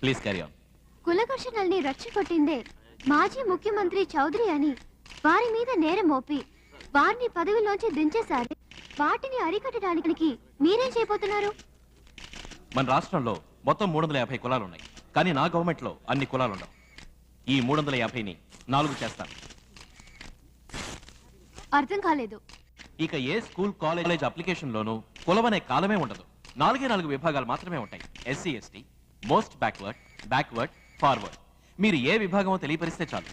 Please carry on. కుల ఘర్షణల్ని రచ్చగొట్టిందే మాజీ ముఖ్యమంత్రి చౌదరి అని వారి మీద నేరం మోపి వారిని పదవిలోంచి దించేశారు. వాటిని అరికట్టడానికి మీరేం చేయబోతున్నారు? మన రాష్ట్రంలో మొత్తం 350 కులాలు ఉన్నాయి. కానీ నా గవర్నమెంట్ లో అన్ని కులాలు ఉండవు. ఈ 350ని 4 చేస్తాను. అర్థం కాలేదు. ఇక ఏ స్కూల్ కాలేజ్ అప్లికేషన్ లోనూ కులం అనే కాలమే ఉండదు. 4 విభాగాలు మాత్రమే ఉంటాయి. SC ST, most backward, forward. మీరు ఏ విభాగమో తెలియపరిస్తే చాలు.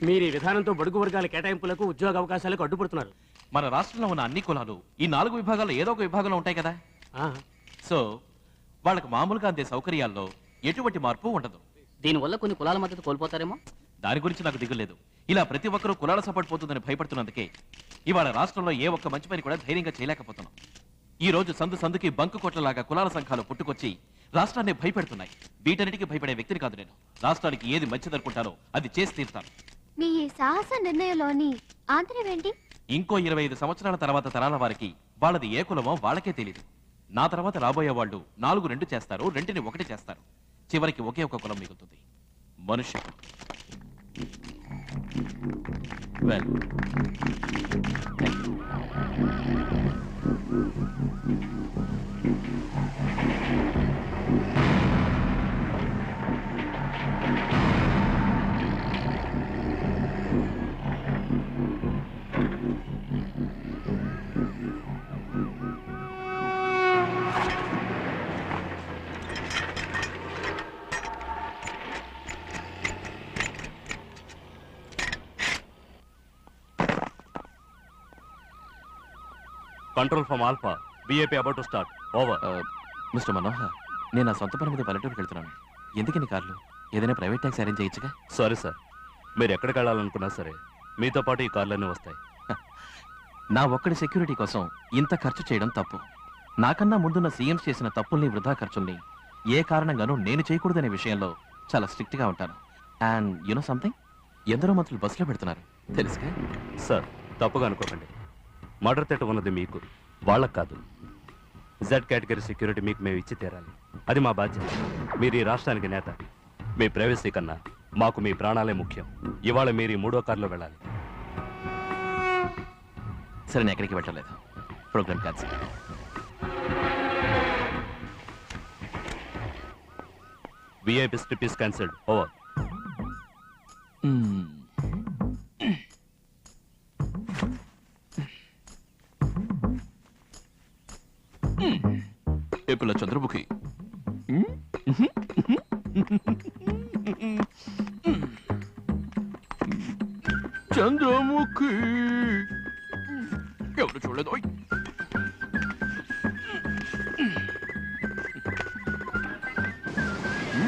మీరు ఈ విధానంతో బడుగు వర్గాల కేటాయింపులకు ఉద్యోగ అవకాశాలకు అడ్డుపడుతున్నారు. మన రాష్ట్రంలో ఉన్న అన్ని కులాలు ఈ 4 విభాగాల్లో ఏదో ఒక విభాగంలో ఉంటాయి కదా. సో వాళ్ళకి మామూలుగా అందే సౌకర్యాల్లో ఎటువంటి మార్పు ఉండదు. దీనివల్ల కొన్ని కులాల మద్దతు కోల్పోతారేమో. దాని గురించి నాకు దిగులేదు. ఇలా ప్రతి ఒక్కరూ కులాల సపోర్ట్ పోతుందని భయపడుతున్నందుకే ఇవాళ రాష్ట్రంలో ఏ ఒక్క మంచి పని కూడా ధైర్యంగా చేయలేకపోతున్నాం. ఈ రోజు సందుకి బంకు కొట్లలాగా కులాల సంఘాలు పుట్టుకొచ్చి రాష్ట్రాన్ని భయపెడుతున్నాయి. వీటన్నిటికీ భయపడే వ్యక్తిని కాదు నేను. రాష్ట్రానికి ఏది మంచిదనుకుంటానో అది చేసి తీరుతాను. మీ సాహస నిర్ణయంలోని ఆంతర్యం ఏంటి? ఇంకో 25 సంవత్సరాల తర్వాత తరాల వారికి వాళ్ళది ఏ కులమో వాళ్ళకే తెలీదు. నా తర్వాత రాబోయే వాళ్ళు 4 2 చేస్తారు, 2ని 1 చేస్తారు. చివరికి ఒకే ఒక కులం మిగులుతుంది, మనుష్యుడు. Well, control from alpha, VIP about to start. Over. Mister Manohar, నేను నా సొంత పని మీద పల్లెటూరుకి వెళ్తున్నాను. ఎందుకని కార్లు? ఏదైనా ప్రైవేట్ ట్యాక్సీ అరేంజ్ చేయొచ్చుగా? సారీ సార్, మీరు ఎక్కడికి వెళ్ళాలనుకున్నా సరే మీతో పాటు ఈ కార్లన్నీ వస్తాయి. నా ఒక్కడి సెక్యూరిటీ కోసం ఇంత ఖర్చు చేయడం తప్పు. నాకన్నా ముందున్న సీఎంస్ చేసిన తప్పుల్ని, వృధా ఖర్చుల్ని ఏ కారణంగానూ నేను చేయకూడదనే విషయంలో చాలా స్ట్రిక్ట్ గా ఉంటాను. అండ్ యునో సంథింగ్, ఎందరో మంత్రులు బస్సులో పెడుతున్నారు తెలుసుగా? సార్ తప్పుగా అనుకోకండి. మర్డర్ థ్రెట్ ఉన్నది మీకు, వాళ్ళకు కాదు. జెడ్ కేటగిరీ సెక్యూరిటీ మీకు మేము ఇచ్చి తీరాలి. అది మా బాధ్యత. మీరు ఈ రాష్ట్రానికి నేత. మీ ప్రైవసీ కన్నా మాకు మీ ప్రాణాలే ముఖ్యం. ఇవాళ మీరు ఈ 3వ కార్లో వెళ్ళాలి. సరే, నేను ఎక్కడికి వెళ్ళలేదు. Program cancel. VIP strip is cancelled. Over. ఏ పిల్ల చంద్రముఖి, చంద్రముఖి ఎవరు చూడలేదు.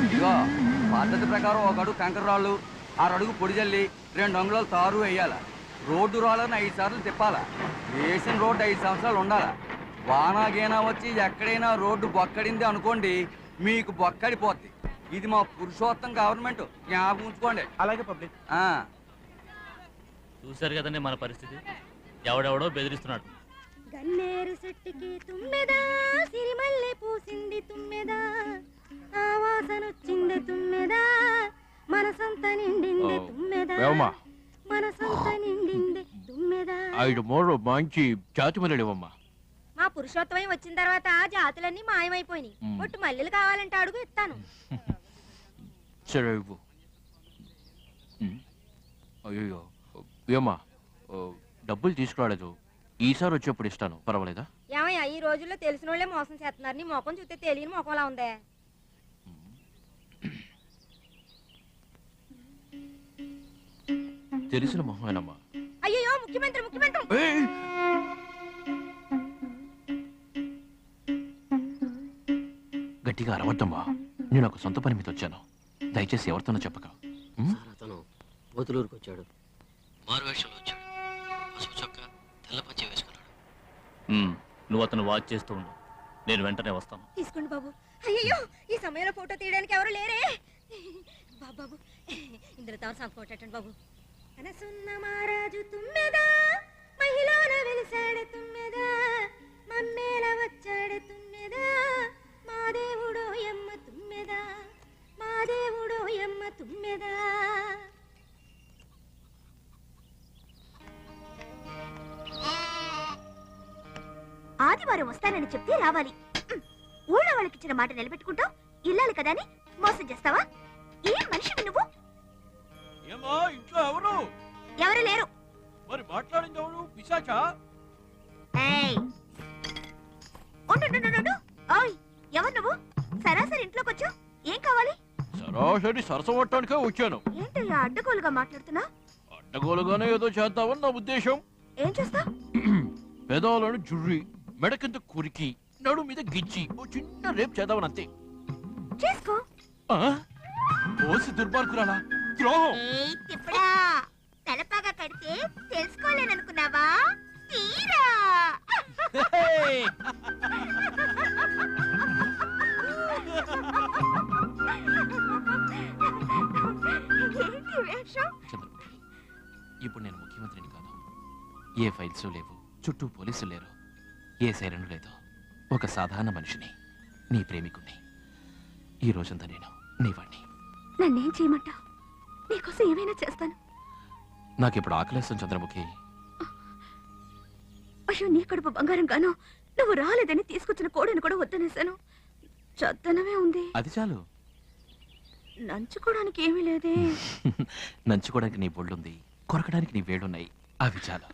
ఇదిగో పద్ధతి ప్రకారం 1 అడుగు కంకర రాళ్ళు, 6 అడుగు పొడి జల్లి, 2 అంగుళాలు తారు వేయాల. రోడ్డు రాళ్ళని 5 సార్లు తిప్పాలా. వేసిన రోడ్డు 5 సంవత్సరాలు ఉండాలా. వానాగేనా వచ్చి ఎక్కడైనా రోడ్డు బొక్కడింది అనుకోండి, మీకు బొక్కడిపోద్ది. ఇది మా పురుషోత్తం గవర్నమెంట్, జ్ఞాపకం ఉంచుకోండి. అలాగే పబ్లిక్. చూశారు కదండి మన పరిస్థితి. ఎవడెవడో బెదిరిస్తున్నాడు. గన్నేరు చెట్టుకి తుమ్మెదా, సిరిమల్లె పూసింది తుమ్మెదా, ఆవాసనొచ్చింది తుమ్మెదా, మనసంత నిండింది తుమ్మెదా, మనసంత నిండింది తుమ్మెదా. 5 మూడు మంచి జాతి మల్లెలేవమ్మా. మా పురుషోత్తమం వచ్చిన తర్వాత జాతులన్నీ మాయమైపోయినాయి. ఒట్టు మల్లెలు కావాలంటే అడుగు ఇస్తాను. సరే ఇవ్వు. అయ్యో ఏమ్మా, డబ్బులు తీసుకురాలేదు. ఈసారి వచ్చేప్పుడు ఇస్తాను, పర్వాలేదా? ఏమయ్యా, ఈ రోజుల్లో తెలిసిన వాళ్ళే మోసం చేస్తున్నారు. నీ మొఖం చూస్తే తెలియని మొఖంలా ఉందే. తెలిసిన మొహమేనమ్మా. అయ్యో, ముఖ్యమంత్రి ముఖ్యమంత్రి. గట్టిగా అరవద్దమ్మా. నేను ఒక సొంత పని మీద వచ్చాను. దయచేసి ఎవరితోనో చెప్పక. అతను బోతులూరుకు వచ్చాడు. మారువేషంలో వచ్చాడు. పసుపు చొక్క, తెల్ల పంచె వేసుకున్నాడు. నువ్వు అతను వాచ్ చేస్తూ ఉండు, నేను వెంటనే వస్తాను. తీసుకోండి బాబు. అయ్యో, ఈ సమయంలో ఫోటో తీయడానికి ఎవరు లేరే. బాబు, ఇందులో తాను సంకోటండి బాబు. మనసున్న మహారాజు తుమ్మెదా, మహిళన వెలిసాడే తుమ్మెదా, మమ్మేల వచ్చాడే తుమ్మెదా, మా దేవుడో యమ్మ తుమ్మెదా, మా తుమ్మెదా ఆదివారం వస్తానని చెప్తే రావాలి. ఊళ్ళో వాళ్ళకి ఇచ్చిన మాట నిలబెట్టుకుంటావు. ఇల్లాలి కదా అని మోసం చేస్తావా? ఏం మనిషివి నువ్వు? ఏమో ఇంట్లో ఎవరు? ఎవరు లేరు. మరి మాట్లాడింది ఎవరు? పిశాచా? ఎవరు నువ్వు? సరాసరి ఇంట్లోకి వచ్చావు. ఏం కావాలి? సరాసరి సరసమట్టడానికే వచ్చాను. ఏంటయ్యా అడ్డగోలుగా మాట్లాడుతున్నా? అడ్డగోలుగానే ఏదో చేద్దామని నా ఉద్దేశం. ఏం చేస్తా? పెదాలను జుర్రి, మెడ కింద కురికి, నడు మీద గిచ్చి ఓ చిన్న రేపు చేద్దామని అంతే. చేసుకో. ఓసి దుర్మార్గురాలా, ద్రోహం. తలపాగా కడితే తెలుసుకోలేననుకున్నావా? తీరా చంద్రముఖి, ఇప్పుడు నేను ముఖ్యమంత్రిని కాదు. ఏ ఫైల్స్ లేవు, చుట్టూ పోలీసులు లేరు, ఏ సైరన్ లేదు. ఒక సాధారణ మనిషిని, నీ ప్రేమికుణ్ణి. ఈ రోజంతా నేను నీ వాణ్ణి. నన్నేం చేయమంటావు? నీకోసం ఏమైనా చేస్తాను. నాకిప్పుడు ఆకలేస్తుంది చంద్రముఖి. అయ్యో, నీ కడుపు బంగారం గాను. నువ్వు రాలేదని తీసుకొచ్చిన కోడని కూడా వద్దనేశాను. చద్దనమే ఉంది. అది చాలు. నంచుకోవడానికి ఏమీ లేదే. నంచుకోవడానికి నీ బొళ్ళుంది, కొరకడానికి నీ వేడున్నాయి. అవి చాలు.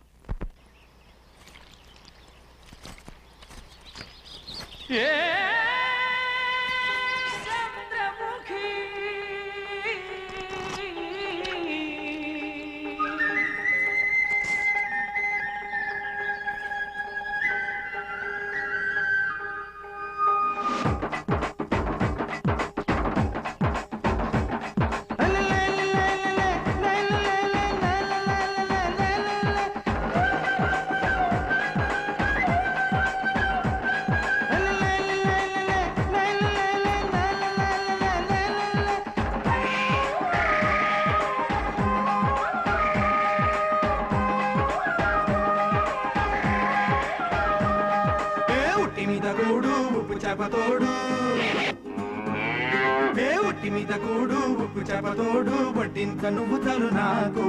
చేపతోడు వడ్డింత నువ్వు చాలు నాకు.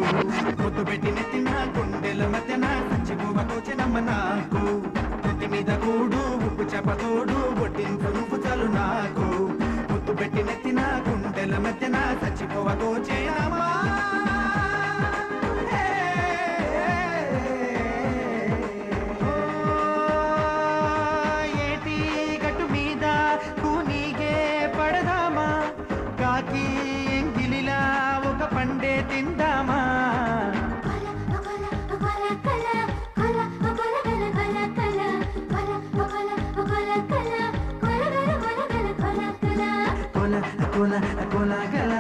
ముద్దు పెట్టి నెత్తిన గుండెల మధ్యన చచ్చిపోవకోచెనమ్మ నాకు. ముట్టి మీద కూడు ఉప్పు చేపతోడు వడ్డింత నువ్వు చాలు నాకు. ముద్దు పెట్టి నెత్తిన గుండెల మధ్యన చచ్చిపోవకోచెనమ్మా. ఏటి గట్టు మీద కూనీగే పడదామా, కాకి ఎంగిలిలా ఒక పండే తిందామా. కొల కొల గల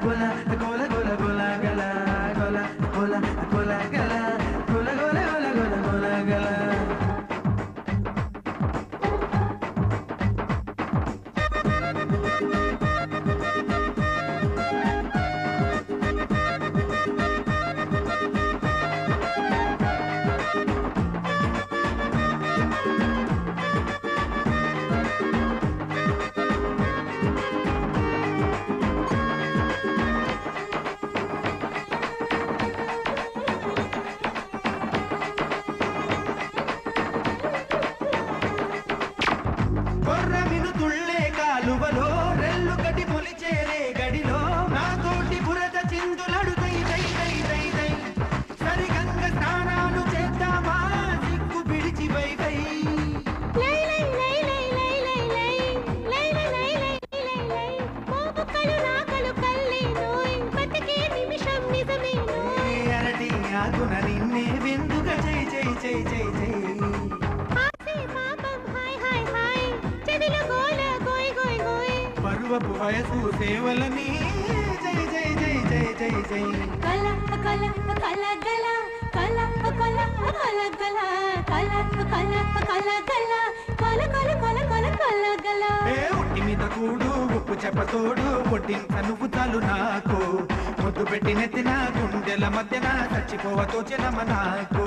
కొల కొల కొల కొల గల కొల కొల కొల గల కొల కొల కొల కొల కొల గల. వయసు సేవలని జై జై జై జై జై జై. కల కల కల గల కల కల కల గల కల కల కల గల కల కల కల కల కల గల. ఒట్టి మీద కూడు ఉప్పు చెప్పతోడు ఒట్టింత నువ్వు చాలు నాకు. ముద్దు పెట్టి నెత్తిన గుండెల మధ్యన చచ్చిపోవతోచెనమ్మ నాకు.